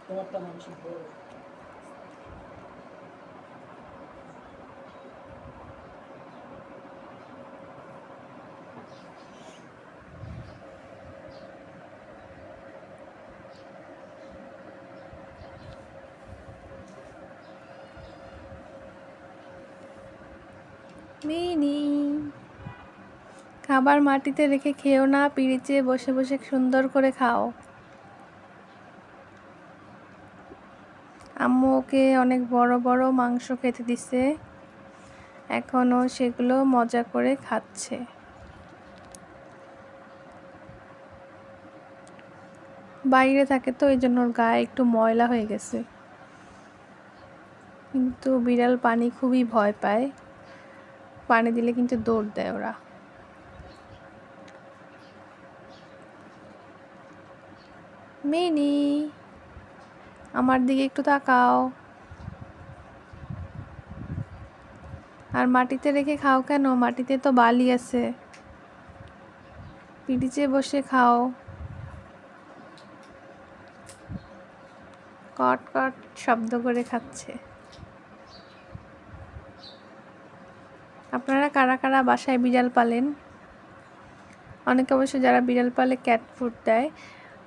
তোমারটা মাংস বড়। মিনি খাবার মাটিতে রেখে খেও না, পিড়িতে বসে বসে সুন্দর করে খাও। আম্মু ওকে অনেক বড় বড় মাংস খেতে দিছে, এখনও সেগুলো মজা করে খাচ্ছে। বাইরে থাকে তো এই জন্য ওর গায়ে একটু ময়লা হয়ে গেছে, কিন্তু বিড়াল পানি খুবই ভয় পায়, পানি দিলে কিন্তু দৌড় দেয় ওরা। মিনি আমার দিকে একটু তাকাও। আর মাটিতে রেখে খাও কেন? মাটিতে তো বালি আছে, পিড়িতে বসে খাও। কট কট শব্দ করে খাচ্ছে। আপনারা কারা কারা বাসায় বিড়াল পালেন? অনেকে অবশ্য যারা বিড়াল পালে ক্যাট ফুড দেয়,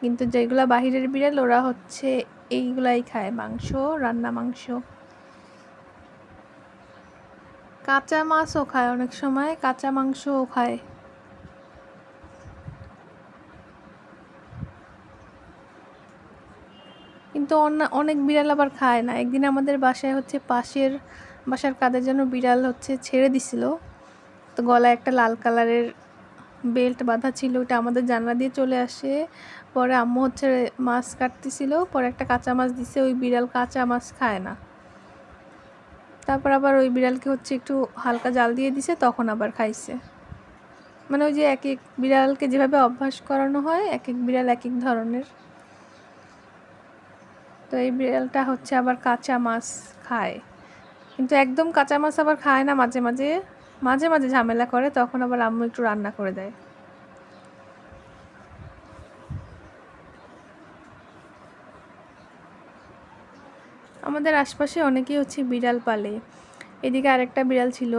কিন্তু যেগুলা বাহিরের বিড়াল ওরা হচ্ছে এইগুলাই খায়, মাংস, রান্না মাংস। কাঁচা মাছও খায়, অনেক সময় কাঁচা মাংসও খায়। কিন্তু অনেক বিড়াল আবার খায় না। একদিন আমাদের বাসায় হচ্ছে পাশের বাসার কাদের যেন বিড়াল হচ্ছে ছেড়ে দিছিল, তো গলায় একটা লাল কালারের বেল্ট বাঁধা ছিল, ওটা আমাদের জানলা দিয়ে চলে আসে। পরে আম্মু হচ্ছে মাছ কাটতেছিল, পরে একটা কাঁচা মাছ দিছে, ওই বিড়াল কাঁচা মাছ খায় না। তারপর আবার ওই বিড়ালকে হচ্ছে একটু হালকা জাল দিয়ে দিছে, তখন আবার খাইছে। মানে ওই যে এক এক বিড়ালকে যেভাবে অভ্যাস করানো হয়, এক এক বিড়াল এক এক ধরনের। তো এই বিড়ালটা হচ্ছে আবার কাঁচা মাছ খায়, কিন্তু একদম কাঁচা মাছ আবার খায় না, মাঝে মাঝে মাঝে মাঝে ঝামেলা করে, তখন আবার আম্মু একটু রান্না করে দেয়। আমাদের আশপাশে অনেকেই হচ্ছে বিড়াল পালে। এদিকে আরেকটা বিড়াল ছিল,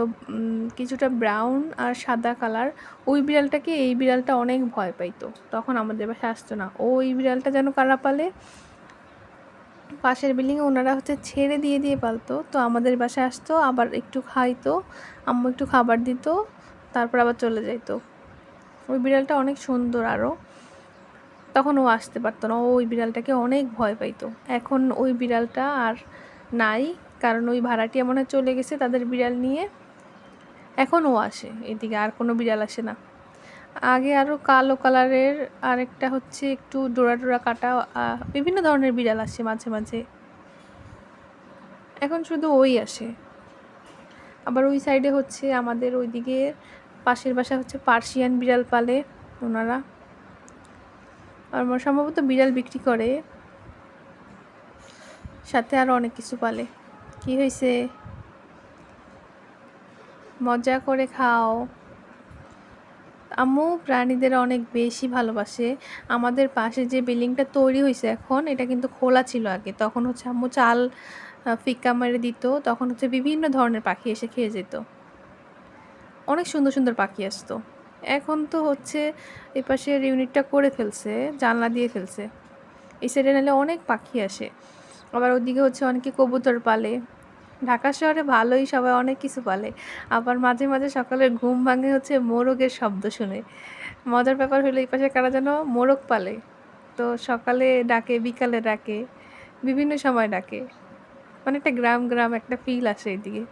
কিছুটা ব্রাউন আর সাদা কালার। ওই বিড়ালটাকে এই বিড়ালটা অনেক ভয় পাইতো, তখন আমাদের বাসায় আসতো না। ওই বিড়ালটা যেন কারা পালে, পাশের বিল্ডিংয়ে ওনারা হচ্ছে ছেড়ে দিয়ে দিয়ে পালতো, তো আমাদের বাসায় আসতো, আবার একটু খাইতো, আম্মু একটু খাবার দিত, তারপর আবার চলে যাইতো। ওই বিড়ালটা অনেক সুন্দর আরও, তখন ও আসতে পারতো না, ও ওই বিড়ালটাকে অনেক ভয় পাইতো। এখন ওই বিড়ালটা আর নাই, কারণ ওই ভাড়াটিয়া মনে হয় চলে গেছে তাদের বিড়াল নিয়ে। এখন ও আসে এদিকে, আর কোনো বিড়াল আসে না। আগে আরও কালো কালারের আরেকটা হচ্ছে একটু ডোরা ডোরা কাটা বিভিন্ন ধরনের বিড়াল আসে মাঝে মাঝে, এখন শুধু ওই আসে। আবার ওই সাইডে হচ্ছে আমাদের ওইদিকে পাশের বাসা হচ্ছে পার্সিয়ান বিড়াল পালে ওনারা, আর সম্ভবত বিড়াল বিক্রি করে, সাথে আরও অনেক কিছু পালে। কি হয়েছে? মজা করে খাও। আম্মু প্রাণীদের অনেক বেশি ভালোবাসে। আমাদের পাশে যে বিল্ডিংটা তৈরি হয়েছে এখন, এটা কিন্তু খোলা ছিল আগে, তখন হচ্ছে আম্মু চাল ফিক্কা মেরে দিত, তখন হচ্ছে বিভিন্ন ধরনের পাখি এসে খেয়ে যেত, অনেক সুন্দর সুন্দর পাখি আসতো। এখন তো হচ্ছে এই পাশের ইউনিটটা করে ফেলছে, জানলা দিয়ে ফেলছে। এই সাইডে নাহলে অনেক পাখি আসে। আবার ওদিকে হচ্ছে অনেকে কবুতর পালে। ঢাকা শহরে ভালোই সবাই অনেক কিছু পালে। আবার মাঝে মাঝে সকালে ঘুম ভাঙে হচ্ছে মোরগের শব্দ শুনে। মজার ব্যাপার হলো এই পাশে কারা যেন মোরগ পালে, তো সকালে ডাকে, বিকালে ডাকে, বিভিন্ন সময় ডাকে। মানে একটা গ্রাম গ্রাম একটা ফিল আসে এদিকে।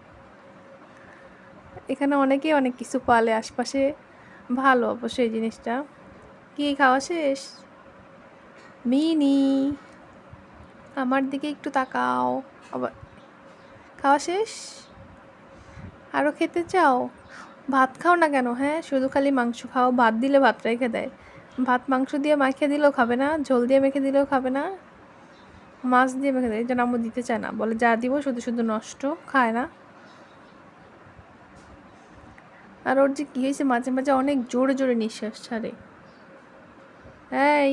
এখানে অনেকেই অনেক কিছু পালে আশপাশে, ভালো অবশ্যই এই জিনিসটা। কি খাওয়া শেষ? মিনি আমার দিকে একটু তাকাও। আবার খাওয়া শেষ? আরও খেতে চাও? ভাত খাও না কেন? হ্যাঁ, শুধু খালি মাংস খাও, ভাত দিলে ভাত রেখে দেয়। ভাত মাংস দিয়ে মাখিয়ে দিলেও খাবে না, ঝোল দিয়ে মেখে দিলেও খাবে না, মাছ দিয়ে মেখে দেয়, এই জন্য আম্মু দিতে চায় না, বলে যা দিব শুধু শুধু নষ্ট, খায় না। আর ওর যে কী হয়েছে, মাঝে মাঝে অনেক জোরে জোরে নিঃশ্বাস ছাড়ে। এই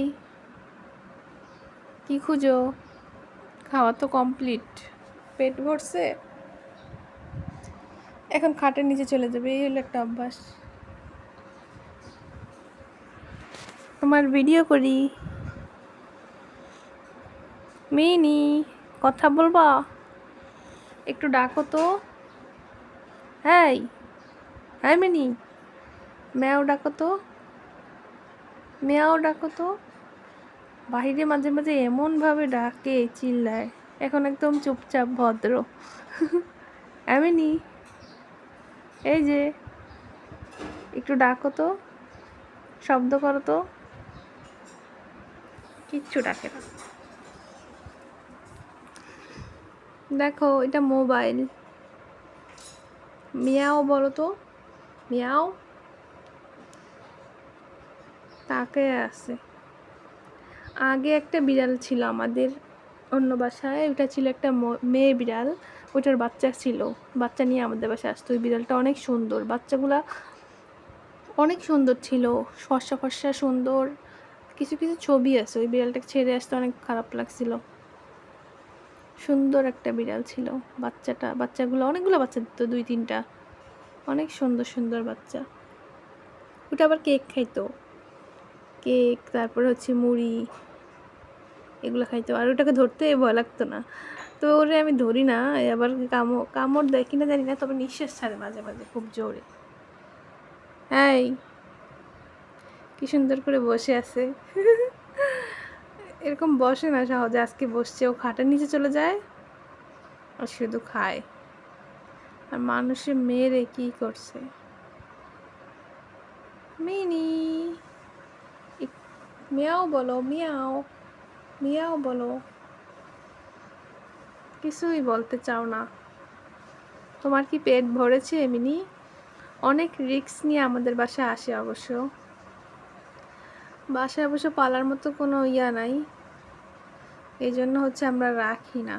কি খুঁজো? খাওয়া তো কমপ্লিট, পেট ভরছে, এখন খাটের নিচে চলে যাবে। এই হলো একটা অভ্যাস। তোমার ভিডিও করি। মিনি, কথা বলবা? একটু ডাকো তো। হ্যাঁ হ্যাঁ মিনি, ম্যাও ডাকো তো, ম্যাও ডাকো তো। বাহিরে মাঝে মাঝে এমনভাবে ডাকে, চিল্লায়, এখন একদম চুপচাপ ভদ্র। মিনি, এই যে একটু ডাকো তো, শব্দ করো তো। কিচ্ছু ডাকে না। দেখো এটা মোবাইল। মিয়াও বলো তো, মিয়াও। তাকে আছে। আগে একটা বিড়াল ছিল আমাদের অন্য বাসায়, ওটা ছিল একটা মেয়ে বিড়াল, ওটার বাচ্চা ছিল, বাচ্চা নিয়ে আমাদের বাসায় আসতো। ওই বিড়ালটা অনেক সুন্দর, বাচ্চাগুলা অনেক সুন্দর ছিল, ফর্সা ফর্সা সুন্দর। কিছু কিছু ছবি আছে, ওই বিড়ালটাকে ছেড়ে আসতে অনেক খারাপ লাগছিল। সুন্দর একটা বিড়াল ছিল। বাচ্চাগুলো অনেকগুলো বাচ্চা দিত, 2-3টা, অনেক সুন্দর সুন্দর বাচ্চা। ওটা আবার কেক খাইতো, কেক, তারপর হচ্ছে মুড়ি, এগুলো খাইতো। আর ওটাকে ধরতে ভয় লাগতো না, তো ওরে আমি ধরি না। আবার কামড় দেয় কিনা জানি না, তবে নিঃশ্বাস ছাড়ে মাঝে মাঝে খুব জোরে। হ্যাঁ, কি সুন্দর করে বসে আছে। এরকম বসে না সহজে, আজকে বসছে। ও খাটের নিচে চলে যায় আর শুধু খায়। আর মানুষের মেয়েরে কি করছে। মিনি, মিয়াও বলো, মিয়াও, মিয়াও বলো। কিছুই বলতে চাও না। তোমার কি পেট ভরেছে মিনি? অনেক রিস্ক নিয়ে আমাদের বাসায় আসে অবশ্য। বাসায় অবশ্য পালার মতো কোনো ইয়া নাই, এই জন্য হচ্ছে আমরা রাখি না।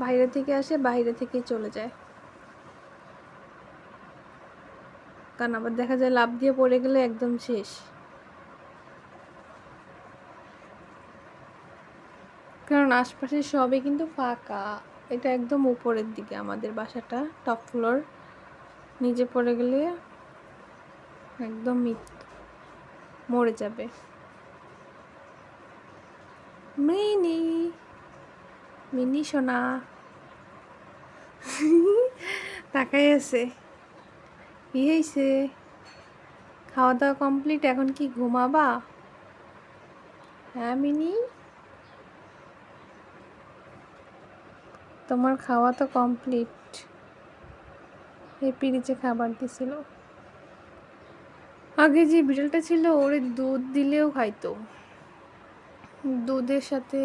বাইরে থেকে আসে, বাইরে থেকে চলে যায়। কারণ আবার দেখা যায় লাফ দিয়ে পড়ে গেলে একদম শেষ। কারণ আশপাশে সবই কিন্তু ফাঁকা। এটা একদম উপরের দিকে আমাদের বাসাটা, টপ ফ্লোর। নিচে পড়ে গেলে একদম মরে যাবে। মিনি, মিনি সোনা তাকাই আছে। কি হয়েছে? খাওয়া দাওয়া কমপ্লিট, এখন কি ঘুমাবা? হ্যাঁ মিনি, তোমার খাওয়া তো কমপ্লিট। এই পিরিচে খাবার দিছিল। আগে যে বিড়ালটা ছিল, ওরে দুধ দিলেও খাইতো। দুধের সাথে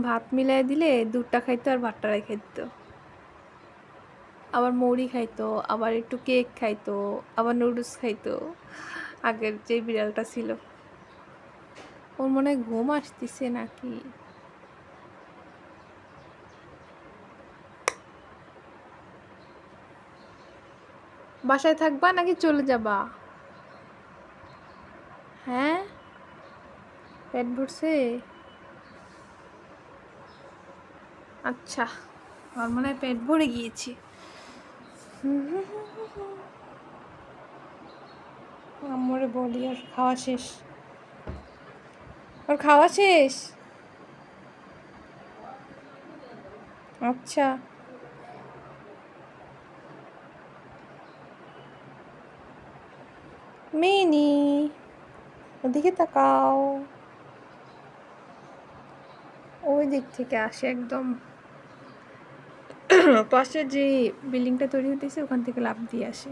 ভাত মিলাই দিলে দুধটা খাইতো আর ভাতটা রেখে দিত। আবার মুড়ি খাইতো, আবার একটু কেক খাইতো, আবার নুডলস খাইতো। আগের যে বিড়ালটা ছিল। ওর মনে হয় ঘুম আসতেছে নাকি। বাসায় থাকবা নাকি চলে যাবা? হ্যাঁ, পেট ভরছে? আচ্ছা, আমার মনে হয় পেট ভরে গিয়েছে। আম্মুরে বলি আর খাওয়া শেষ, ওর খাওয়া শেষ। আচ্ছা, মিনি, ওদিকে তাকাও। ওই দিক থেকে আসে একদম। পাশে যে বিল্ডিংটা তৈরি হতেছে ওখান থেকে লাফ দিয়ে আসে।